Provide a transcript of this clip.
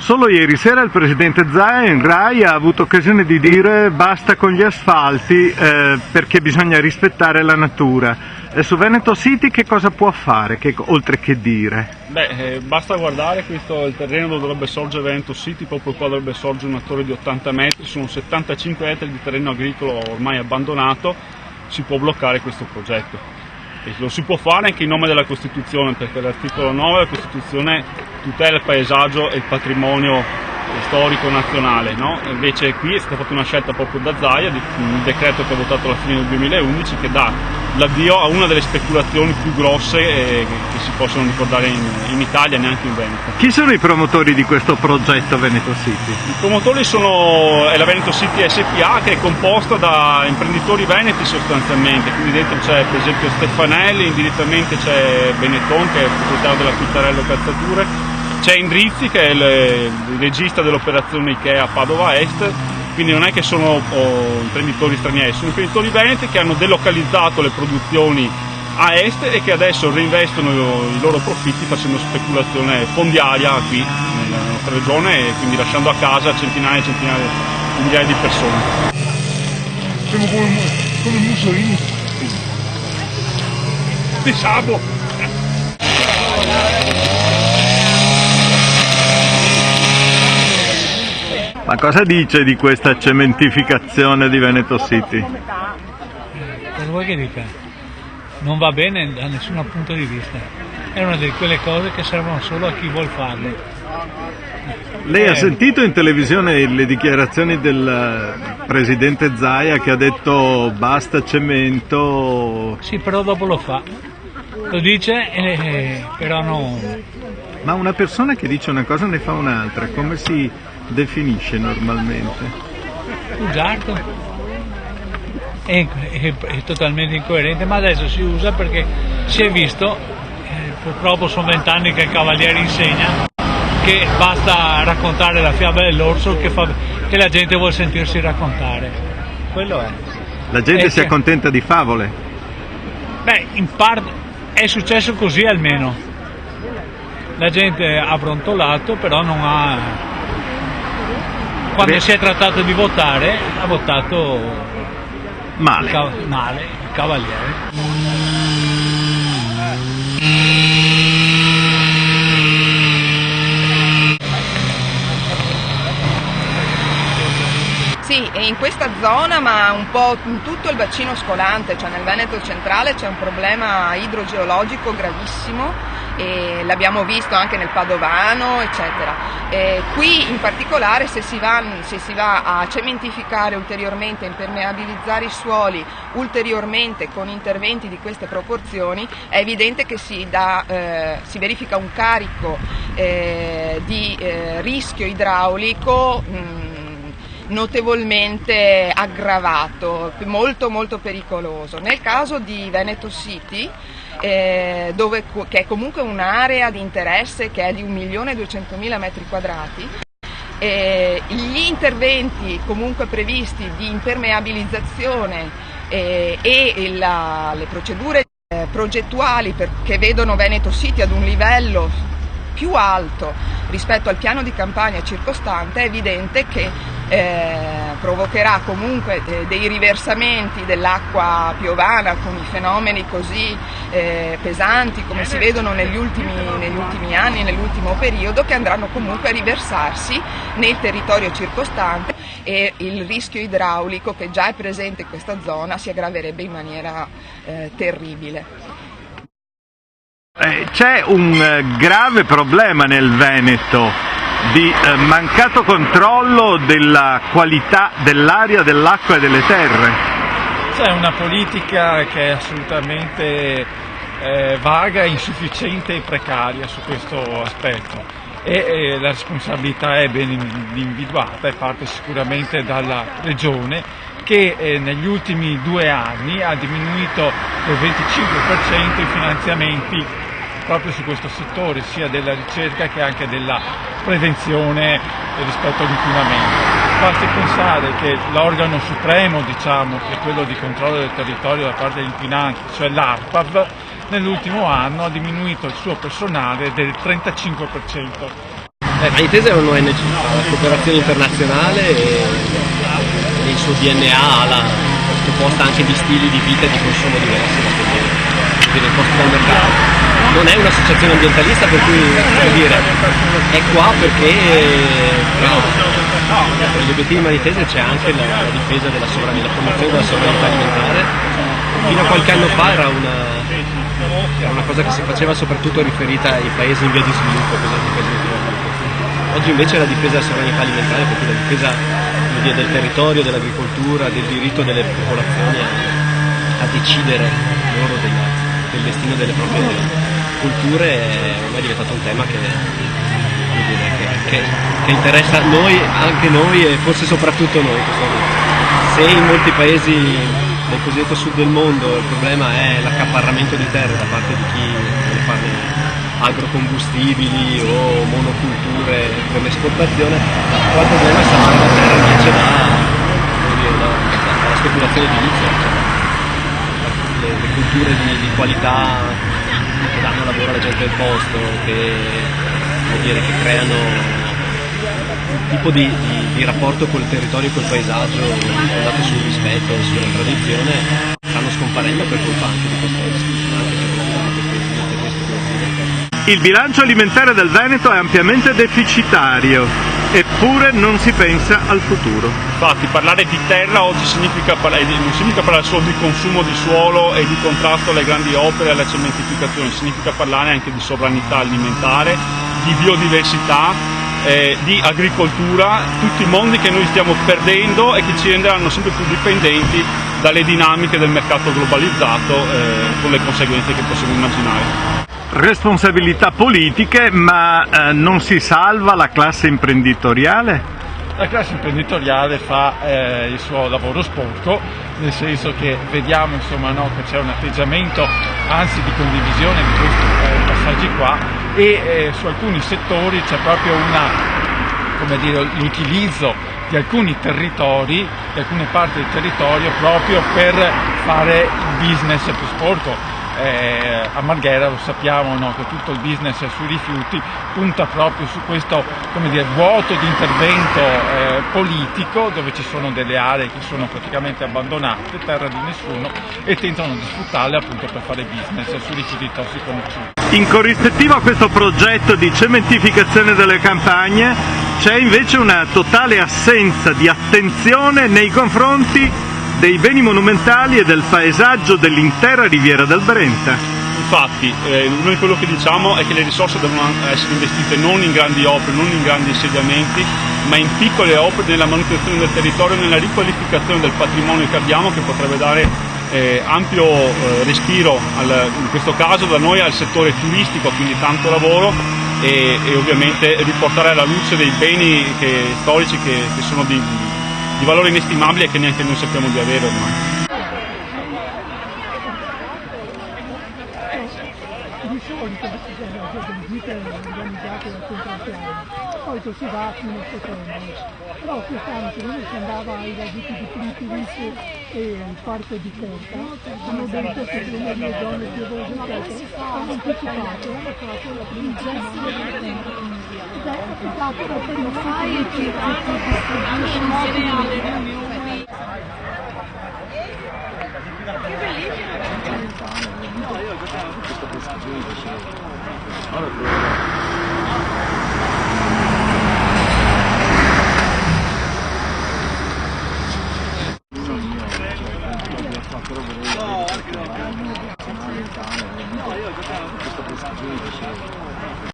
Solo ieri sera il presidente Zaia in Rai ha avuto occasione di dire basta con gli asfalti perché bisogna rispettare la natura. Su Veneto City che cosa può fare, oltre che dire? Basta guardare, questo è il terreno dove dovrebbe sorgere Veneto City, proprio qua dovrebbe sorgere una torre di 80 metri, sono 75 ettari di terreno agricolo ormai abbandonato, si può bloccare questo progetto. E lo si può fare anche in nome della Costituzione, perché l'articolo 9 della Costituzione tutela il paesaggio e il patrimonio storico nazionale, no? Invece qui è stata fatta una scelta proprio da Zaia, un decreto che ha votato alla fine del 2011, che dà l'avvio a una delle speculazioni più grosse che si possono ricordare in Italia, neanche in Veneto. Chi sono i promotori di questo progetto Veneto City? I promotori è la Veneto City SPA, che è composta da imprenditori veneti sostanzialmente, quindi dentro c'è per esempio Stefanelli, indirettamente c'è Benetton che è il proprietario della Pittarello Calzature, c'è Indrizzi che è il regista dell'operazione Ikea Padova Est, quindi non è che sono imprenditori stranieri, sono imprenditori veneti che hanno delocalizzato le produzioni a est e che adesso reinvestono i loro profitti facendo speculazione fondiaria qui nella nostra regione e quindi lasciando a casa centinaia e centinaia di migliaia di persone. Siamo come Mussolini. Pensavo. Ma cosa dice di questa cementificazione di Veneto City? Cosa vuoi che dica? Non va bene da nessun punto di vista. È una di quelle cose che servono solo a chi vuol farle. Lei ha sentito in televisione le dichiarazioni del presidente Zaia che ha detto basta cemento? Sì, però dopo lo fa. Lo dice, però non... Ma una persona che dice una cosa ne fa un'altra, come si definisce normalmente? Bugiardo. È totalmente incoerente, ma adesso si usa perché si è visto, purtroppo sono 20 anni che il Cavaliere insegna, che basta raccontare la fiaba dell'orso che la gente vuole sentirsi raccontare. Quello è. La gente si accontenta di favole? Beh, in parte è successo così almeno. La gente ha brontolato, però non ha... Quando si è trattato di votare, ha votato male il Cavaliere. Sì, e in questa zona, ma un po' in tutto il bacino scolante, cioè nel Veneto centrale c'è un problema idrogeologico gravissimo e l'abbiamo visto anche nel Padovano, eccetera. Qui in particolare se si va a cementificare ulteriormente, impermeabilizzare i suoli ulteriormente con interventi di queste proporzioni, è evidente che si verifica un carico di rischio idraulico notevolmente aggravato, molto molto pericoloso. Nel caso di Veneto City, che è comunque un'area di interesse che è di 1.200.000 metri quadrati, gli interventi comunque previsti di impermeabilizzazione e le procedure progettuali che vedono Veneto City ad un livello più alto rispetto al piano di campagna circostante, è evidente che provocherà comunque dei riversamenti dell'acqua piovana con i fenomeni così pesanti come si vedono negli ultimi anni, nell'ultimo periodo, che andranno comunque a riversarsi nel territorio circostante e il rischio idraulico che già è presente in questa zona si aggraverebbe in maniera terribile. C'è un grave problema nel Veneto di mancato controllo della qualità dell'aria, dell'acqua e delle terre. C'è una politica che è assolutamente vaga, insufficiente e precaria su questo aspetto e la responsabilità è ben individuata e parte sicuramente dalla Regione che negli ultimi 2 anni ha diminuito del 25% i finanziamenti proprio su questo settore, sia della ricerca che anche della prevenzione rispetto all'inquinamento. Basti pensare che l'organo supremo, diciamo, che è quello di controllo del territorio da parte degli inquinanti, cioè l'ARPAV, nell'ultimo anno ha diminuito il suo personale del 35%. Vanitese è un'ONG, la cooperazione internazionale e nel suo DNA ha proposta anche di stili di vita e di consumo diversi da quelli imposti dal mercato. Non è un'associazione ambientalista, per cui è qua perché tra gli obiettivi di Vanitese c'è anche la difesa della sovranità, la promozione della sovranità alimentare. Fino a qualche anno fa era una cosa che si faceva soprattutto riferita ai paesi in via di sviluppo, oggi invece è la difesa della sovranità alimentare, perché la difesa del territorio, dell'agricoltura, del diritto delle popolazioni a decidere loro del destino delle proprie culture è ormai diventato un tema che interessa noi, anche noi e forse soprattutto noi. Se in molti paesi del cosiddetto sud del mondo il problema è l'accaparramento di terre da parte di chi vuole fare agrocombustibili o monoculture per l'esportazione, qua il problema è salvare la terra invece dalla speculazione edilizia, le culture di qualità che danno lavoro alla gente del posto, che creano un tipo di rapporto col territorio e col paesaggio fondato sul rispetto e sulla tradizione, stanno scomparendo per colpa anche di questo. Il bilancio alimentare del Veneto è ampiamente deficitario, eppure non si pensa al futuro. Infatti parlare di terra oggi non significa parlare solo di consumo di suolo e di contrasto alle grandi opere e alla cementificazione, significa parlare anche di sovranità alimentare, di biodiversità, di agricoltura, tutti i mondi che noi stiamo perdendo e che ci renderanno sempre più dipendenti dalle dinamiche del mercato globalizzato con le conseguenze che possiamo immaginare. Responsabilità politiche, ma non si salva la classe imprenditoriale? La classe imprenditoriale fa il suo lavoro sporco, nel senso che vediamo che c'è un atteggiamento anzi di condivisione di questi passaggi qua e su alcuni settori c'è proprio l'utilizzo di alcuni territori, di alcune parti del territorio proprio per fare il business più sporco. A Marghera lo sappiamo, che tutto il business sui rifiuti punta proprio su questo vuoto di intervento politico, dove ci sono delle aree che sono praticamente abbandonate, terra di nessuno, e tentano di sfruttarle appunto per fare business sui rifiuti tossico-nocivi. In corrispettivo a questo progetto di cementificazione delle campagne c'è invece una totale assenza di attenzione nei confronti dei beni monumentali e del paesaggio dell'intera riviera del Brenta. Infatti, noi quello che diciamo è che le risorse devono essere investite non in grandi opere, non in grandi insediamenti, ma in piccole opere nella manutenzione del territorio, nella riqualificazione del patrimonio che abbiamo, che potrebbe dare ampio respiro, in questo caso da noi, al settore turistico, quindi tanto lavoro, e ovviamente riportare alla luce dei beni storici che sono di valore inestimabile e che neanche noi sappiamo di avere ormai. Di solito le visite organizzate dal centro anziani, poi si va fino a settembre, però quest'anno secondo me si andava ai laghetti di Plitivis e al parco di Corta, hanno detto che le zone piovose hanno anticipato, hanno fatto la prima settimana ed è applicato da per